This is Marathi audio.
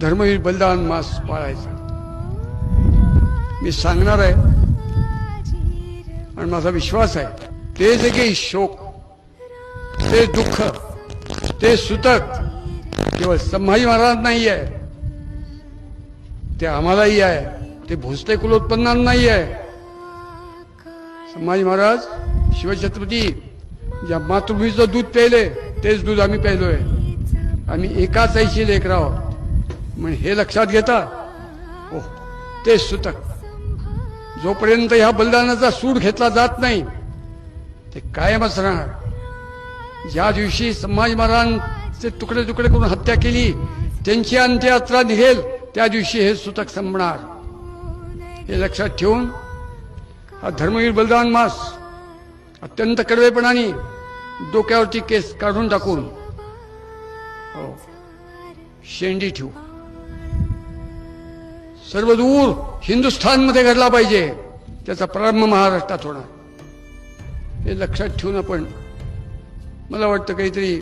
धर्मवीर बलिदान मास पाळायचा. मी सांगणार आहे आणि माझा विश्वास आहे ते जे काही शोक, ते दुःख, ते सुतक केवळ संभाजी महाराज नाही आहे, ते आम्हालाही आहे, ते भोसले कुलोत्पन्नांनाही आहे. संभाजी महाराज शिवछत्रपती ज्या मातृभूमीचं दूध प्यायले तेच दूध आम्ही प्यायलोय. आम्ही एकाच आईची लेकरं आहोत म्हणजे हे लक्षात घेता. हो, ते सुतक जोपर्यंत ह्या बलिदानाचा सूड घेतला जात नाही ते कायमच राहणार. ज्या दिवशी संभाजी महाराजांचे तुकडे तुकडे करून हत्या केली, त्यांची अंत्ययात्रा निघेल त्या दिवशी हे सुतक संपणार. हे लक्षात ठेवून हा धर्मवीर बलिदान मास अत्यंत कडवेपणाने डोक्यावरची केस काढून टाकून हो शेंडी ठेवू सर्व दूर हिंदुस्थानमध्ये घडला पाहिजे. त्याचा प्रारंभ महाराष्ट्रात होणार. हे लक्षात ठेवून आपण मला वाटतं काहीतरी